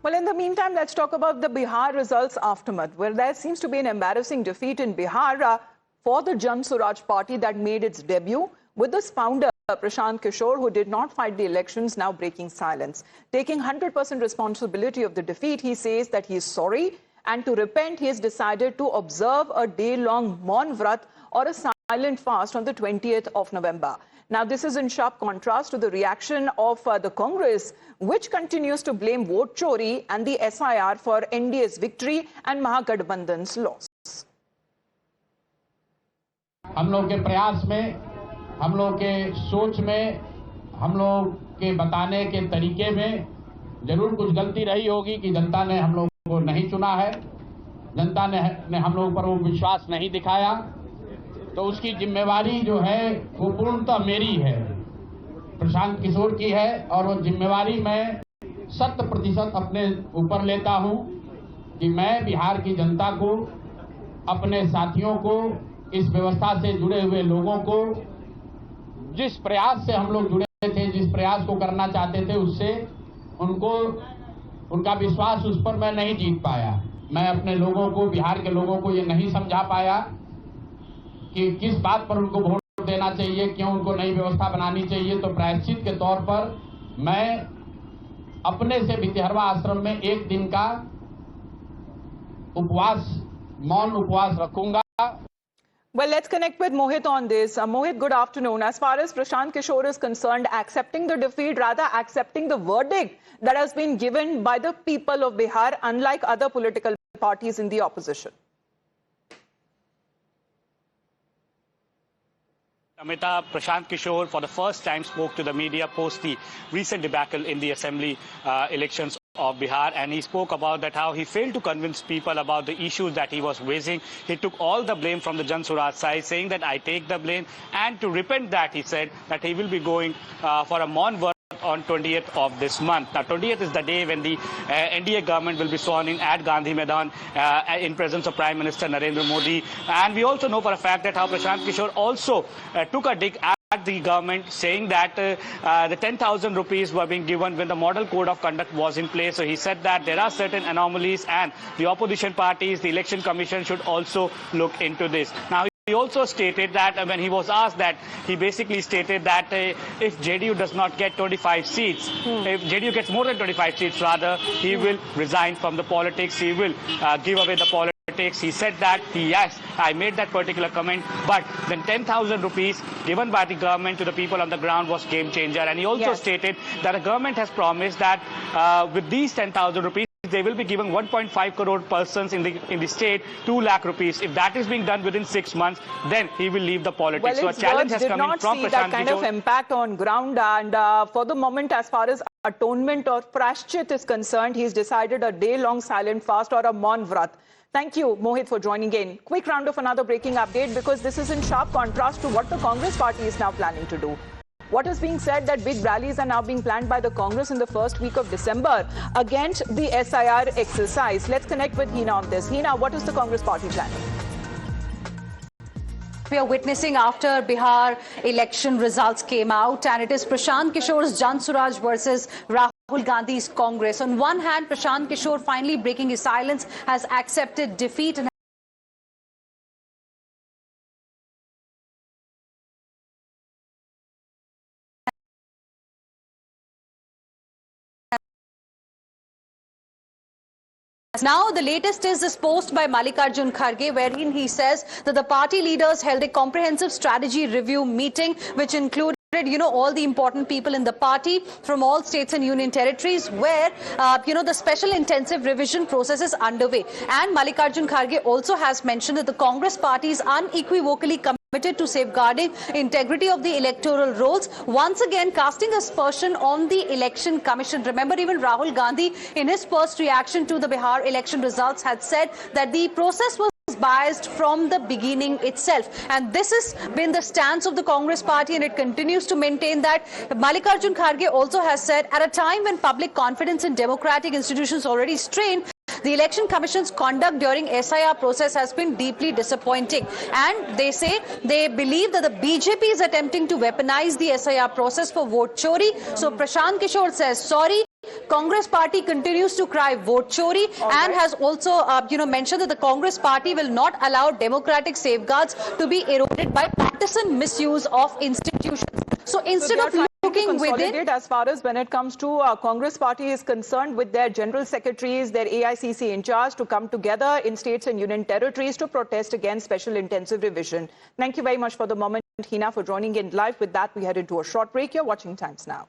Well, in the meantime, let's talk about the Bihar results aftermath, where there seems to be an embarrassing defeat in Bihar for the Jan Swaraj party that made its debut, with its founder, Prashant Kishore, who did not fight the elections, now breaking silence. Taking 100% responsibility of the defeat, he says that he is sorry, and to repent, he has decided to observe a day-long Maun Vrat, or a silent fast, on the 20th of November. Now, this is in sharp contrast to the reaction of the Congress, which continues to blame vote chori and the SIR for NDA's victory and Mahagathbandhan's loss. हम लोग के प्रयास में, हम लोग के सोच में, हम लोग के बताने के तरीके में जरूर कुछ गलती रही होगी कि जनता ने हम लोग को नहीं चुना है, जनता ने हम लोग पर वो विश्वास नहीं दिखाया, तो उसकी जिम्मेवारी जो है वो पूर्णतः मेरी है, प्रशांत किशोर की है, और वो जिम्मेवारी मैं 100% अपने ऊपर लेता हूं कि मैं बिहार की जनता को, अपने साथियों को, इस व्यवस्था से जुड़े हुए लोगों को, जिस प्रयास से हम लोग जुड़े थे, जिस प्रयास को करना चाहते थे, उससे उनका विश्वास उस पर मैं नहीं जीत पाया। मैं अपने लोगों को, बिहार के लोगों को ये नहीं समझा पाया कि किस बात पर उनको वोट देना चाहिए, क्यों उनको नई व्यवस्था बनानी चाहिए। तो प्रायश्चित के तौर पर मैं अपने से भितिहरवा आश्रम में एक दिन का उपवास, मौन उपवास रखूंगा। Well, let's connect with Mohit on this. Mohit, good afternoon. As far as Prashant Kishore is concerned, accepting the defeat, rather accepting the verdict that has been given by the people of Bihar, unlike other political parties in the opposition. Amita, Prashant Kishore for the first time spoke to the media post the recent debacle in the assembly elections of Bihar, and he spoke about that how he failed to convince people about the issues that he was raising. He took all the blame from the Jan Swaraj side, saying that I take the blame, and to repent that, he said that he will be going for a Maun Vrat on 20th of this month. Now, 20th is the day when the NDA government will be sworn in at Gandhi Maidan in presence of Prime Minister Narendra Modi. And we also know for a fact that how Prashant Kishore also took a dig at the government, saying that the 10,000 rupees were being given when the model code of conduct was in place. So he said that there are certain anomalies, and the opposition parties, the election commission should also look into this. Now, he also stated that when he was asked that, he basically stated that if JDU does not get 25 seats, if JDU gets more than 25 seats rather, he will resign from the politics, he will give away the politics. He said that, yes, I made that particular comment, but then 10,000 rupees given by the government to the people on the ground was game changer. And he also stated that the government has promised that with these 10,000 rupees, they will be giving 1.5 crore persons in the state 2 lakh rupees. If that is being done within 6 months, then he will leave the politics. Well, so a challenge has come in from Prashant Kishore. That kind of impact on ground, and for the moment, as far as atonement or prashchit is concerned, he's decided a day-long silent fast or a Maun Vrat. Thank you, Mohit, for joining in. Quick round of another breaking update, because this is in sharp contrast to what the Congress party is now planning to do. What is being said that big rallies are now being planned by the Congress in the first week of December against the SIR exercise. Let's connect with Hina on this. Hina, what is the Congress party planning? We are witnessing after Bihar election results came out, and it is Prashant Kishore's Jan Swaraj versus Rahul Gandhi's Congress. On one hand, Prashant Kishore, finally breaking his silence, has accepted defeat and now, the latest is this post by Mallikarjun Kharge, wherein he says that the party leaders held a comprehensive strategy review meeting, which included all the important people in the party from all states and union territories, where, the special intensive revision process is underway. And Mallikarjun Kharge also has mentioned that the Congress party is unequivocally committed to safeguarding integrity of the electoral rolls, once again casting aspersion on the election commission. Remember, even Rahul Gandhi, in his first reaction to the Bihar election results, had said that the process was biased from the beginning itself. And this has been the stance of the Congress party, and it continues to maintain that. Mallikarjun Kharge also has said, at a time when public confidence in democratic institutions already strained, the Election Commission's conduct during SIR process has been deeply disappointing. And they say they believe that the BJP is attempting to weaponize the SIR process for vote chori. So Prashant Kishore says sorry. Congress party continues to cry vote chori and has also, mentioned that the Congress party will not allow democratic safeguards to be eroded by partisan misuse of institutions. So instead of looking within, as far as when it comes to Congress party is concerned, with their general secretaries, their AICC in charge, to come together in states and union territories to protest against special intensive revision. Thank you very much for the moment, Hina, for joining in live. With that, we head into a short break. You're watching Times Now.